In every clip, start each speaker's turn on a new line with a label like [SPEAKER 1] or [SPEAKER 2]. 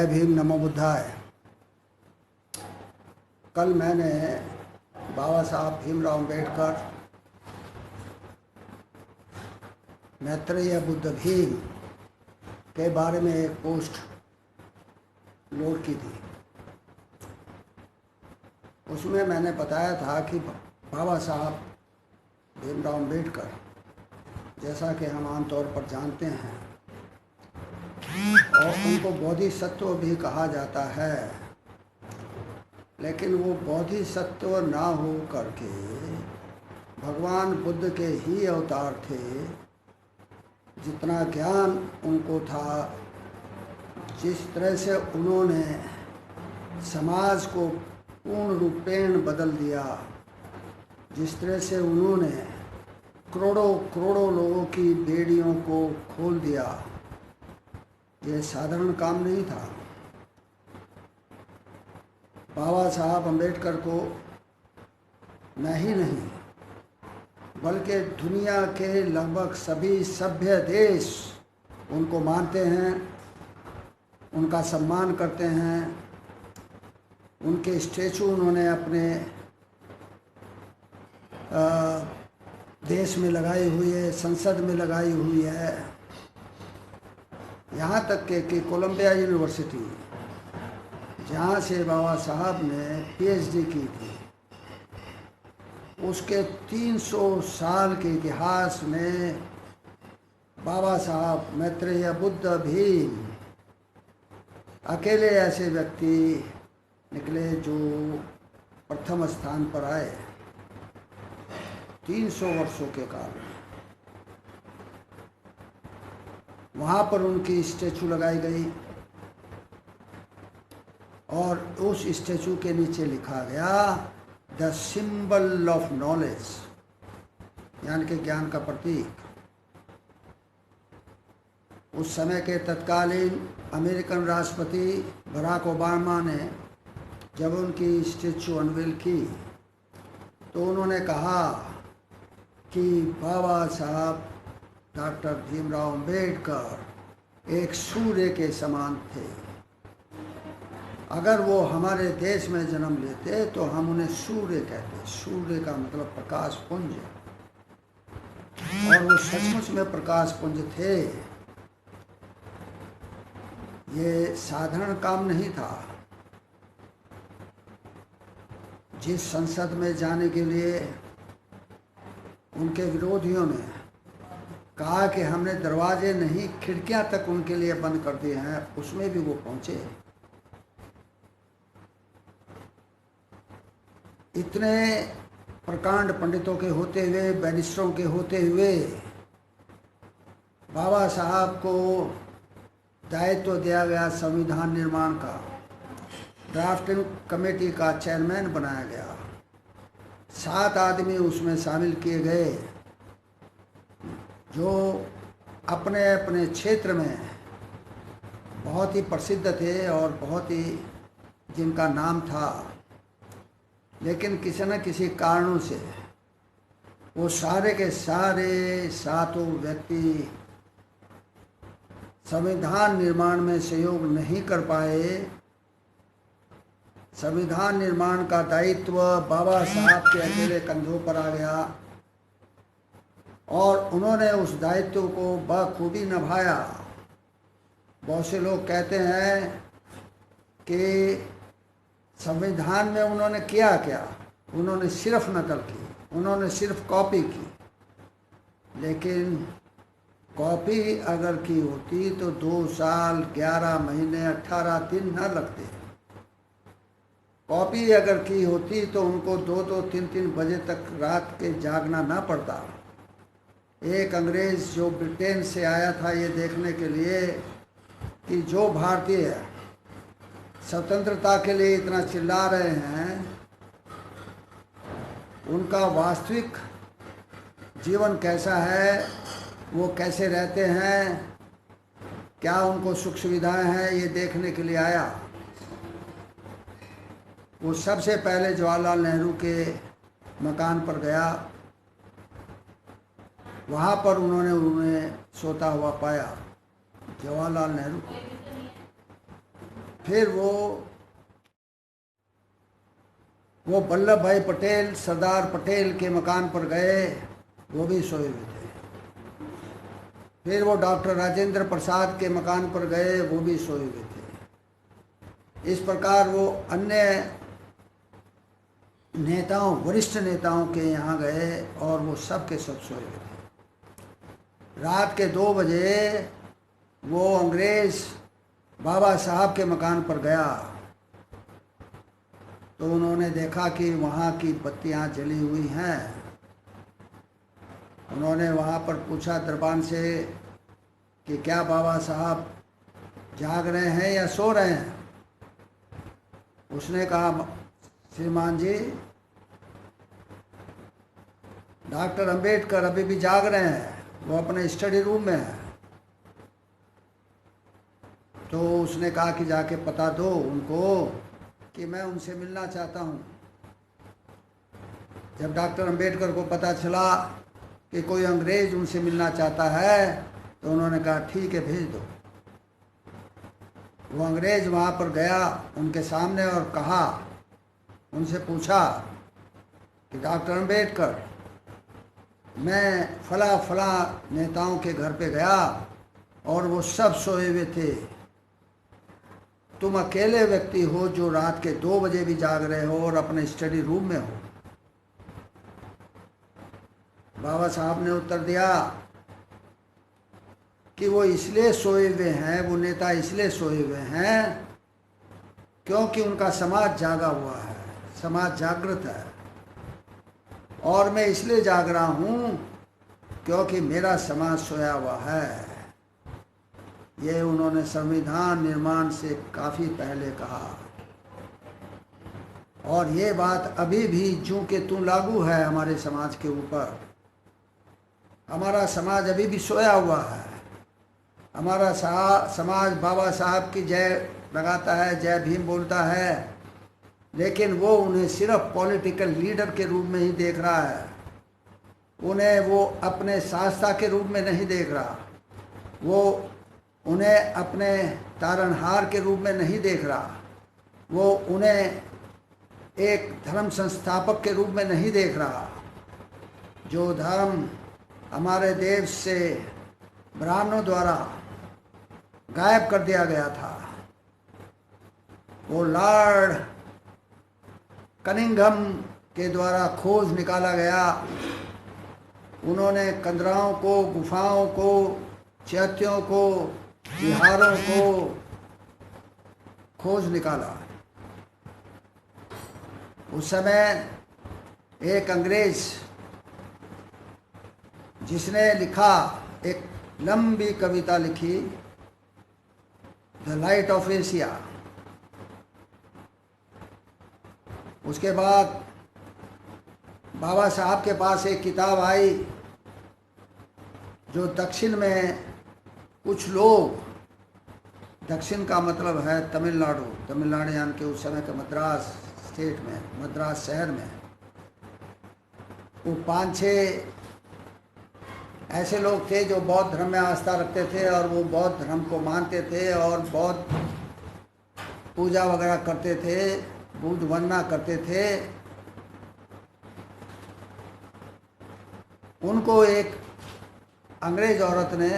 [SPEAKER 1] भीम नमो बुद्धाय। कल मैंने बाबा साहब भीमराव अम्बेडकर मैत्रेय बुद्ध भीम के बारे में एक पोस्ट लोड की थी। उसमें मैंने बताया था कि बाबा साहब भीमराव अम्बेडकर, जैसा कि हम आमतौर पर जानते हैं, और उनको बोधिसत्व भी कहा जाता है, लेकिन वो बोधिसत्व ना हो करके भगवान बुद्ध के ही अवतार थे। जितना ज्ञान उनको था, जिस तरह से उन्होंने समाज को पूर्ण रूपेण बदल दिया, जिस तरह से उन्होंने करोड़ों करोड़ों लोगों की बेड़ियों को खोल दिया, ये साधारण काम नहीं था। बाबा साहब अम्बेडकर को मैं ही नहीं, बल्कि दुनिया के लगभग सभी सभ्य देश उनको मानते हैं, उनका सम्मान करते हैं। उनके स्टैचू उन्होंने अपने देश में लगाई हुई है, संसद में लगाई हुई है। यहाँ तक कि कोलंबिया यूनिवर्सिटी, जहाँ से बाबा साहब ने पीएचडी की थी, उसके 300 साल के इतिहास में बाबा साहब मैत्रेय बुद्ध भीम अकेले ऐसे व्यक्ति निकले जो प्रथम स्थान पर आए 300 वर्षों के काल में। वहाँ पर उनकी स्टैचू लगाई गई और उस स्टैचू के नीचे लिखा गया द सिंबल ऑफ नॉलेज, यानी कि ज्ञान का प्रतीक। उस समय के तत्कालीन अमेरिकन राष्ट्रपति बराक ओबामा ने जब उनकी स्टैचू अनवील की तो उन्होंने कहा कि बाबा साहब डॉक्टर भीमराव अम्बेडकर एक सूर्य के समान थे। अगर वो हमारे देश में जन्म लेते तो हम उन्हें सूर्य कहते। सूर्य का मतलब प्रकाश पुंज, और वो सचमुच में प्रकाश पुंज थे। ये साधारण काम नहीं था। जिस संसद में जाने के लिए उनके विरोधियों ने कहा कि हमने दरवाजे नहीं खिड़कियां तक उनके लिए बंद कर दिए हैं, उसमें भी वो पहुंचे। इतने प्रकांड पंडितों के होते हुए, बैरिस्टरों के होते हुए, बाबा साहब को दायित्व दिया गया संविधान निर्माण का। ड्राफ्टिंग कमेटी का चेयरमैन बनाया गया। 7 आदमी उसमें शामिल किए गए जो अपने अपने क्षेत्र में बहुत ही प्रसिद्ध थे और बहुत ही जिनका नाम था, लेकिन किसी न किसी कारणों से वो सारे के सारे 7 व्यक्ति संविधान निर्माण में सहयोग नहीं कर पाए। संविधान निर्माण का दायित्व बाबा साहब के अकेले कंधों पर आ गया और उन्होंने उस दायित्व को बखूबी निभाया। बहुत से लोग कहते हैं कि संविधान में उन्होंने किया क्या, उन्होंने सिर्फ नकल की, उन्होंने सिर्फ कॉपी की। लेकिन कॉपी अगर की होती तो 2 साल 11 महीने 18 दिन न लगते। कॉपी अगर की होती तो उनको 2-2 3-3 बजे तक रात के जागना ना पड़ता। एक अंग्रेज़ जो ब्रिटेन से आया था ये देखने के लिए कि जो भारतीय स्वतंत्रता के लिए इतना चिल्ला रहे हैं, उनका वास्तविक जीवन कैसा है, वो कैसे रहते हैं, क्या उनको सुख सुविधाएं हैं, ये देखने के लिए आया। वो सबसे पहले जवाहरलाल नेहरू के मकान पर गया। वहाँ पर उन्हें सोता हुआ पाया जवाहरलाल नेहरू को। फिर वो वल्लभ भाई पटेल, सरदार पटेल के मकान पर गए, वो भी सोए हुए थे। फिर वो डॉक्टर राजेंद्र प्रसाद के मकान पर गए, वो भी सोए हुए थे। इस प्रकार वो अन्य नेताओं, वरिष्ठ नेताओं के यहाँ गए और वो सब के सब सोए हुए थे। रात के 2 बजे वो अंग्रेज बाबा साहब के मकान पर गया तो उन्होंने देखा कि वहाँ की बत्तियाँ जली हुई हैं। उन्होंने वहाँ पर पूछा दरबान से कि क्या बाबा साहब जाग रहे हैं या सो रहे हैं। उसने कहा, श्रीमान जी, डॉक्टर अंबेडकर अभी भी जाग रहे हैं, वो अपने स्टडी रूम में है। तो उसने कहा कि जाके पता दो उनको कि मैं उनसे मिलना चाहता हूँ। जब डॉक्टर अंबेडकर को पता चला कि कोई अंग्रेज उनसे मिलना चाहता है तो उन्होंने कहा ठीक है, भेज दो। वो अंग्रेज वहाँ पर गया उनके सामने और कहा, उनसे पूछा कि डॉक्टर अंबेडकर, मैं फला फला नेताओं के घर पे गया और वो सब सोए हुए थे, तुम अकेले व्यक्ति हो जो रात के 2 बजे भी जाग रहे हो और अपने स्टडी रूम में हो। बाबा साहब ने उत्तर दिया कि वो इसलिए सोए हुए हैं, वो नेता इसलिए सोए हुए हैं क्योंकि उनका समाज जागा हुआ है, समाज जागृत है, और मैं इसलिए जाग रहा हूँ क्योंकि मेरा समाज सोया हुआ है। ये उन्होंने संविधान निर्माण से काफ़ी पहले कहा और ये बात अभी भी जूं के तूं लागू है हमारे समाज के ऊपर। हमारा समाज अभी भी सोया हुआ है। हमारा समाज बाबा साहब की जय लगाता है, जय भीम बोलता है, लेकिन वो उन्हें सिर्फ पॉलिटिकल लीडर के रूप में ही देख रहा है। उन्हें वो अपने शास्त्रा के रूप में नहीं देख रहा, वो उन्हें अपने तारणहार के रूप में नहीं देख रहा, वो उन्हें एक धर्म संस्थापक के रूप में नहीं देख रहा। जो धर्म हमारे देश से ब्राह्मणों द्वारा गायब कर दिया गया था, वो लॉर्ड कनिंघम के द्वारा खोज निकाला गया। उन्होंने कंदराओं को, गुफाओं को, चैत्यों को, विहारों को खोज निकाला। उस समय एक अंग्रेज जिसने लिखा, एक लंबी कविता लिखी, द लाइट ऑफ एशिया। उसके बाद बाबा साहब के पास एक किताब आई जो दक्षिण में कुछ लोग, दक्षिण का मतलब है तमिलनाडु, तमिलनाडु यानी कि उस समय के मद्रास स्टेट में, मद्रास शहर में, वो 5-6 ऐसे लोग थे जो बौद्ध धर्म में आस्था रखते थे और वो बौद्ध धर्म को मानते थे और बौद्ध पूजा वगैरह करते थे, बुद्ध वंदना करते थे। उनको एक अंग्रेज औरत ने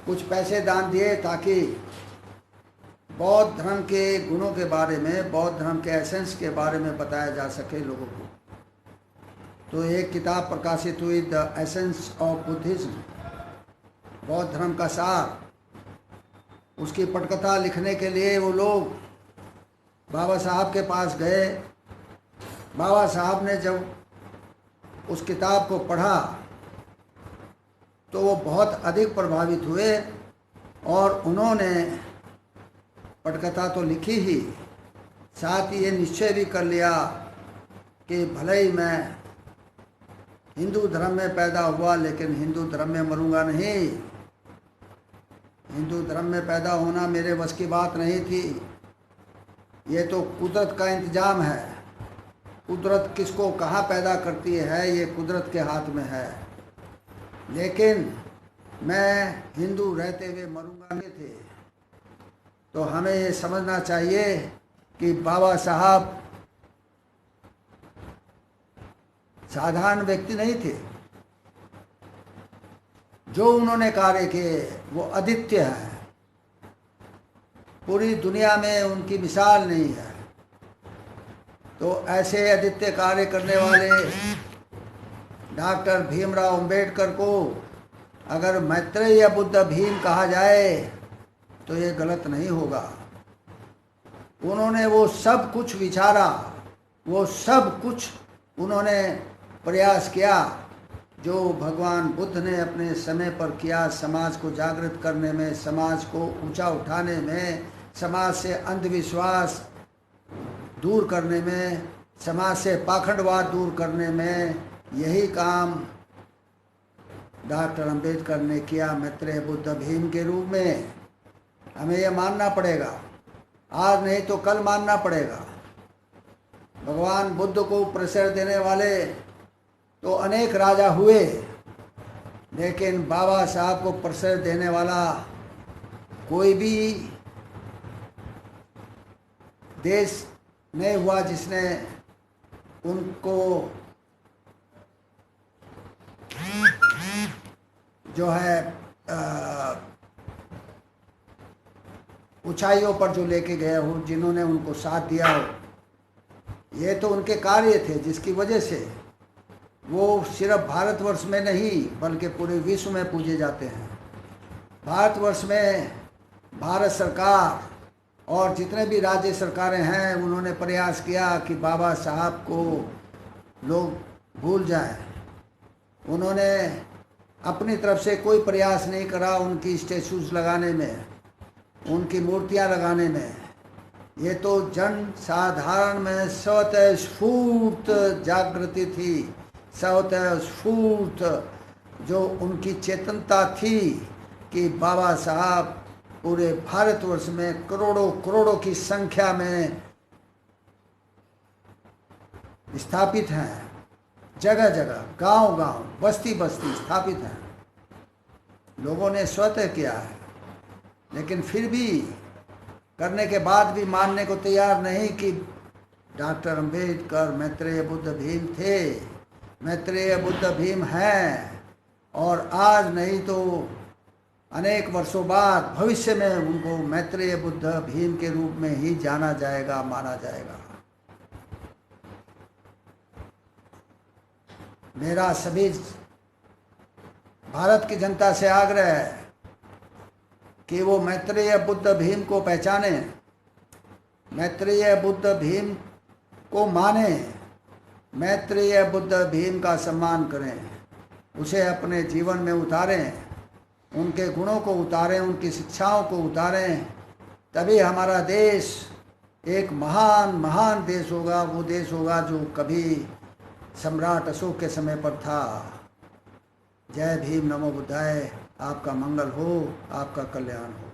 [SPEAKER 1] कुछ पैसे दान दिए ताकि बौद्ध धर्म के गुणों के बारे में, बौद्ध धर्म के एसेंस के बारे में बताया जा सके लोगों को। तो एक किताब प्रकाशित हुई, द एसेंस ऑफ बुद्धिज्म, बौद्ध धर्म का सार। उसकी पटकथा लिखने के लिए वो लोग बाबा साहब के पास गए। बाबा साहब ने जब उस किताब को पढ़ा तो वो बहुत अधिक प्रभावित हुए और उन्होंने पटकथा तो लिखी ही, साथ ही ये निश्चय भी कर लिया कि भले ही मैं हिंदू धर्म में पैदा हुआ लेकिन हिंदू धर्म में मरूंगा नहीं। हिंदू धर्म में पैदा होना मेरे बस की बात नहीं थी, ये तो कुदरत का इंतजाम है। कुदरत किसको कहाँ पैदा करती है ये कुदरत के हाथ में है, लेकिन मैं हिंदू रहते हुए मरूंगा नहीं थे। तो हमें ये समझना चाहिए कि बाबा साहब साधारण व्यक्ति नहीं थे। जो उन्होंने कार्य किए वो अद्वितीय है, पूरी दुनिया में उनकी मिसाल नहीं है। तो ऐसे अद्वितीय कार्य करने वाले डॉक्टर भीमराव अंबेडकर को अगर मैत्रेय बुद्ध भीम कहा जाए तो ये गलत नहीं होगा। उन्होंने वो सब कुछ विचारा, वो सब कुछ उन्होंने प्रयास किया जो भगवान बुद्ध ने अपने समय पर किया, समाज को जागृत करने में, समाज को ऊंचा उठाने में, समाज से अंधविश्वास दूर करने में, समाज से पाखंडवाद दूर करने में। यही काम डॉक्टर अंबेडकर ने किया मैत्रेय बुद्ध भीम के रूप में। हमें यह मानना पड़ेगा, आज नहीं तो कल मानना पड़ेगा। भगवान बुद्ध को प्रश्रय देने वाले तो अनेक राजा हुए, लेकिन बाबा साहब को प्रश्रय देने वाला कोई भी देश नहीं हुआ जिसने उनको जो है ऊंचाइयों पर जो लेके गए हो, जिन्होंने उनको साथ दिया हो। ये तो उनके कार्य थे जिसकी वजह से वो सिर्फ भारतवर्ष में नहीं बल्कि पूरे विश्व में पूजे जाते हैं। भारतवर्ष में भारत सरकार और जितने भी राज्य सरकारें हैं उन्होंने प्रयास किया कि बाबा साहब को लोग भूल जाएं। उन्होंने अपनी तरफ से कोई प्रयास नहीं करा उनकी स्टैचूज लगाने में, उनकी मूर्तियां लगाने में। ये तो जन साधारण में स्वतः स्फूर्त जागृति थी, स्वतः स्फूर्त जो उनकी चेतनता थी कि बाबा साहब पूरे भारतवर्ष में करोड़ों करोड़ों की संख्या में स्थापित हैं, जगह जगह, गांव गांव, बस्ती बस्ती स्थापित हैं। लोगों ने स्वतः किया है, लेकिन फिर भी करने के बाद भी मानने को तैयार नहीं कि डॉक्टर अंबेडकर मैत्रेय बुद्ध भीम थे, मैत्रेय बुद्ध भीम हैं। और आज नहीं तो अनेक वर्षों बाद भविष्य में उनको मैत्रेय बुद्ध भीम के रूप में ही जाना जाएगा, माना जाएगा। मेरा सभी भारत की जनता से आग्रह है कि वो मैत्रेय बुद्ध भीम को पहचाने, मैत्रेय बुद्ध भीम को माने, मैत्रेय बुद्ध भीम का सम्मान करें, उसे अपने जीवन में उतारें, उनके गुणों को उतारें, उनकी शिक्षाओं को उतारें। तभी हमारा देश एक महान महान देश होगा, वो देश होगा जो कभी सम्राट अशोक के समय पर था। जय भीम, नमो बुद्धाय। आपका मंगल हो, आपका कल्याण हो।